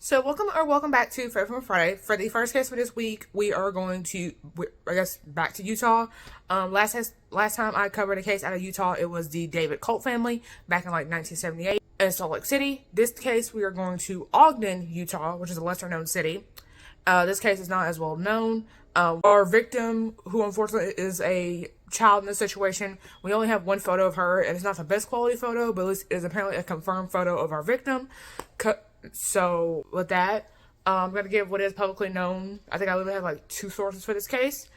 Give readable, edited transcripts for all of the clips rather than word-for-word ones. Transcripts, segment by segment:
So welcome back to Fair from Friday. For the first case for this week, we are going to, I guess, back to Utah. Last time I covered a case out of Utah, it was the David Colt family back in like 1978 in Salt Lake City. This case, we are going to Ogden, Utah, which is a lesser known city. This case is not as well known. Our victim, who unfortunately is a child in this situation, we only have one photo of her, and it's not the best quality photo, but it is apparently a confirmed photo of our victim. So with that, I'm going to give what is publicly known. I think I literally have like two sources for this case.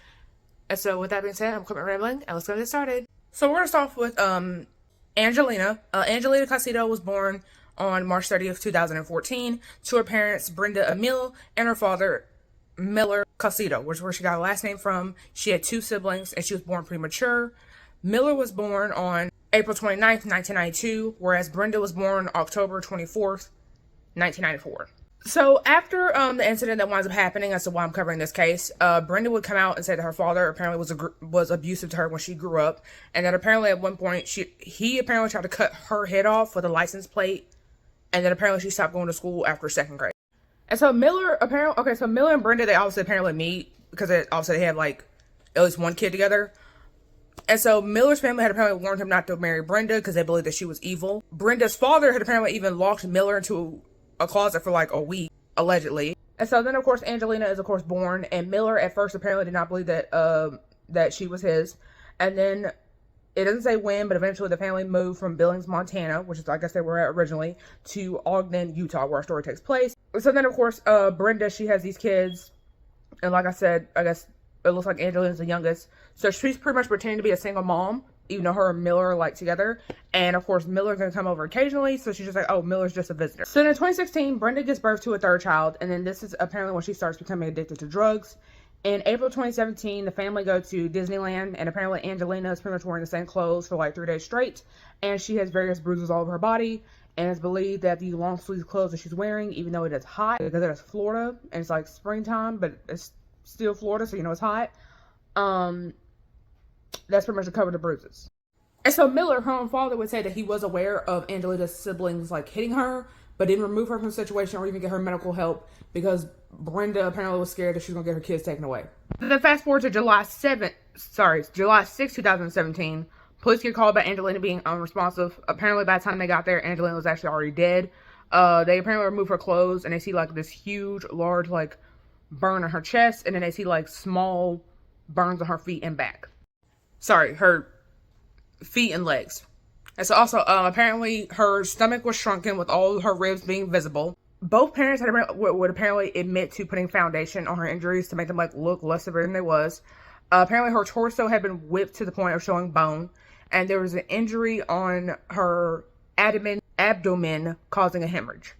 And so with that being said, I'm quitting rambling and let's get started. So we're going to start off with Angelina. Angelina Costello was born on March 30th, 2014 to her parents, Brenda Emile, and her father, Miller Costello, which is where she got her last name from. She had two siblings and she was born premature. Miller was born on April 29th, 1992, whereas Brenda was born October 24th, 1994. So after the incident that winds up happening, as to why I'm covering this case, Brenda would come out and say that her father apparently was abusive to her when she grew up, and that apparently at one point he apparently tried to cut her head off with a license plate, and then apparently she stopped going to school after second grade. And so Miller and Brenda, they obviously apparently meet because obviously they have like at least one kid together. And so Miller's family had apparently warned him not to marry Brenda because they believed that she was evil. Brenda's father had apparently even locked Miller into a closet for like a week, allegedly. And so then of course Angelina is of course born, and Miller at first apparently did not believe that she was his. And then it doesn't say when, but eventually the family moved from Billings, Montana, which is I guess they were at originally, to Ogden, Utah, where our story takes place. So then of course Brenda, she has these kids, and like I said, I guess it looks like Angelina's the youngest, so she's pretty much pretending to be a single mom, even though her and Miller are like together. And of course Miller's gonna come over occasionally, so she's just like, oh, Miller's just a visitor. So in 2016, Brenda gives birth to a third child, and then this is apparently when she starts becoming addicted to drugs. In April 2017, the family go to Disneyland, and apparently Angelina is pretty much wearing the same clothes for like 3 days straight, and she has various bruises all over her body. And it's believed that the long sleeve clothes that she's wearing, even though it is hot, because it is Florida and it's like springtime, but it's still Florida, so you know it's hot. That's pretty much to cover the bruises. And so Miller, her own father, would say that he was aware of Angelina's siblings like hitting her, but didn't remove her from the situation or even get her medical help because Brenda apparently was scared that she was gonna get her kids taken away. Then fast forward to July 6, 2017. Police get called about Angelina being unresponsive. Apparently by the time they got there, Angelina was actually already dead. They apparently removed her clothes, and they see like this huge, large like burn on her chest, and then they see like small burns on her feet and back. Sorry, her feet and legs. And so also, apparently her stomach was shrunken with all her ribs being visible. Both parents would apparently admit to putting foundation on her injuries to make them like look less severe than they was. Apparently her torso had been whipped to the point of showing bone, and there was an injury on her abdomen causing a hemorrhage.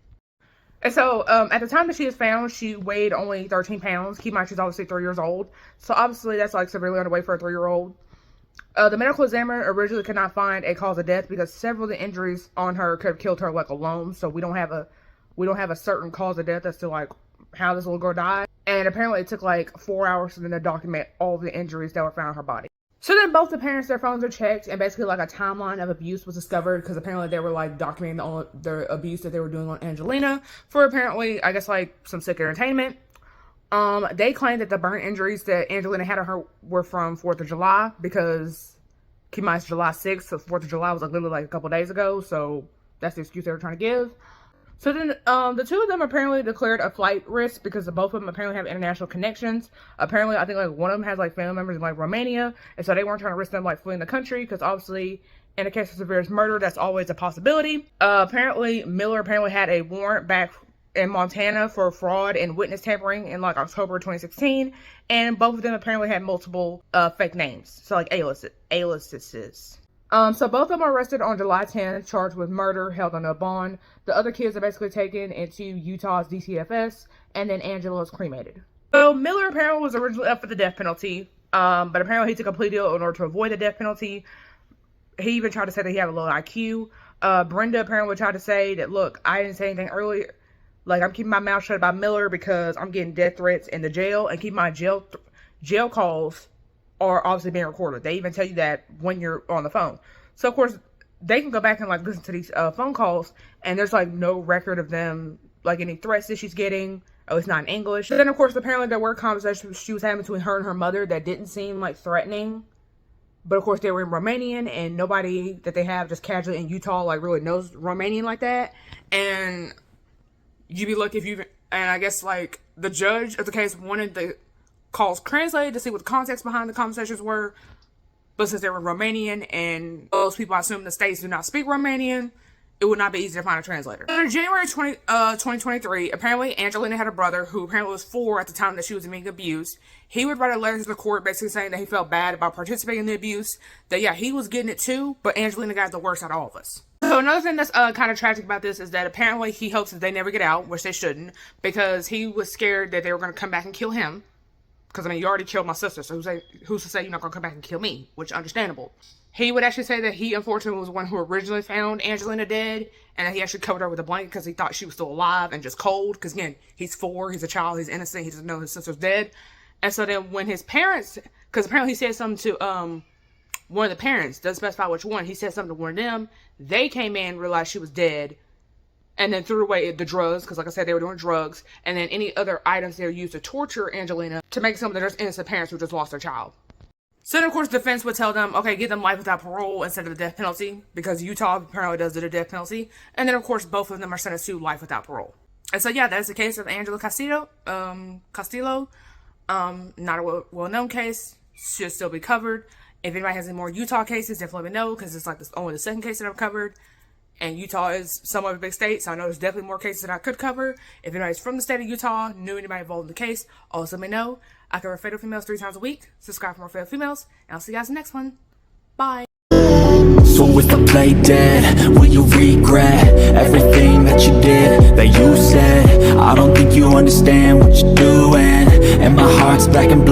And so at the time that she was found, she weighed only 13 pounds. Keep in mind, she's obviously 3 years old, so obviously that's like severely underweight for a 3-year-old. The medical examiner originally could not find a cause of death because several of the injuries on her could have killed her like alone. So we don't have a certain cause of death as to like how this little girl died. And apparently it took like 4 hours for them to document all the injuries that were found on her body. So then both the parents, their phones were checked, and basically like a timeline of abuse was discovered because apparently they were like documenting the abuse that they were doing on Angelina for apparently, I guess, like some sick entertainment. They claimed that the burn injuries that Angelina had on her were from 4th of July because, keep in mind, it's July 6th, so 4th of July was like literally like a couple days ago, so that's the excuse they were trying to give. So then, the two of them apparently declared a flight risk because both of them apparently have international connections. Apparently, I think like one of them has like family members in like Romania, and so they weren't trying to risk them like fleeing the country because obviously, in a case of severe murder, that's always a possibility. Apparently, Miller had a warrant back in Montana for fraud and witness tampering in like October 2016, and both of them apparently had multiple fake names, so like aliases. So both of them are arrested on July 10th, charged with murder, held on a bond. The other kids are basically taken into Utah's DCFS, and then Angela is cremated. So Miller apparently was originally up for the death penalty, but apparently he took a plea deal in order to avoid the death penalty. He even tried to say that he had a low IQ. Brenda apparently tried to say that, look, I didn't say anything earlier. Like, I'm keeping my mouth shut about Miller because I'm getting death threats in the jail, and keep my jail calls are obviously being recorded. They even tell you that when you're on the phone. So, of course, they can go back and, like, listen to these phone calls, and there's, like, no record of them like any threats that she's getting. Oh, it's not in English. But then, of course, apparently there were conversations she was having between her and her mother that didn't seem like threatening. But of course, they were in Romanian, and nobody that they have just casually in Utah like really knows Romanian like that. And you'd be lucky if you. And I guess like the judge of the case wanted the calls translated to see what the context behind the conversations were. But since they were Romanian, and those people, I assume in the States, do not speak Romanian, it would not be easy to find a translator. In January 2023, apparently Angelina had a brother who apparently was 4 at the time that she was being abused. He would write a letter to the court basically saying that he felt bad about participating in the abuse, that yeah, he was getting it too, but Angelina got the worst out of all of us. So another thing that's kind of tragic about this is that apparently he hopes that they never get out, which they shouldn't, because he was scared that they were going to come back and kill him. Because, I mean, you already killed my sister, so who's to say you're not going to come back and kill me? Which is understandable. He would actually say that he, unfortunately, was the one who originally found Angelina dead, and that he actually covered her with a blanket because he thought she was still alive and just cold. Because, again, he's 4, he's a child, he's innocent, he doesn't know his sister's dead. And so then when his parents, because apparently he said something to one of the parents, doesn't specify which one, he said something to one of them, they came in, realized she was dead, and then threw away the drugs, because like I said, they were doing drugs, and then any other items they were used to torture Angelina to make some of their innocent parents who just lost their child. So then, of course, the defense would tell them, okay, give them life without parole instead of the death penalty, because Utah apparently does do the death penalty, and then, of course, both of them are sentenced to life without parole. And so, yeah, that is the case of Angela Castillo. Not a well-known case, should still be covered. If anybody has any more Utah cases, definitely let me know, because it's like only the second case that I've covered. And Utah is somewhat of a big state, so I know there's definitely more cases that I could cover. If anybody's from the state of Utah, knew anybody involved in the case, also let me know. I cover fatal females 3 times a week. Subscribe for more fatal females, and I'll see you guys in the next one. Bye. So if I play dead, will you regret everything that you did, that you said? I don't think you understand what you're doing, and my heart's black and blue.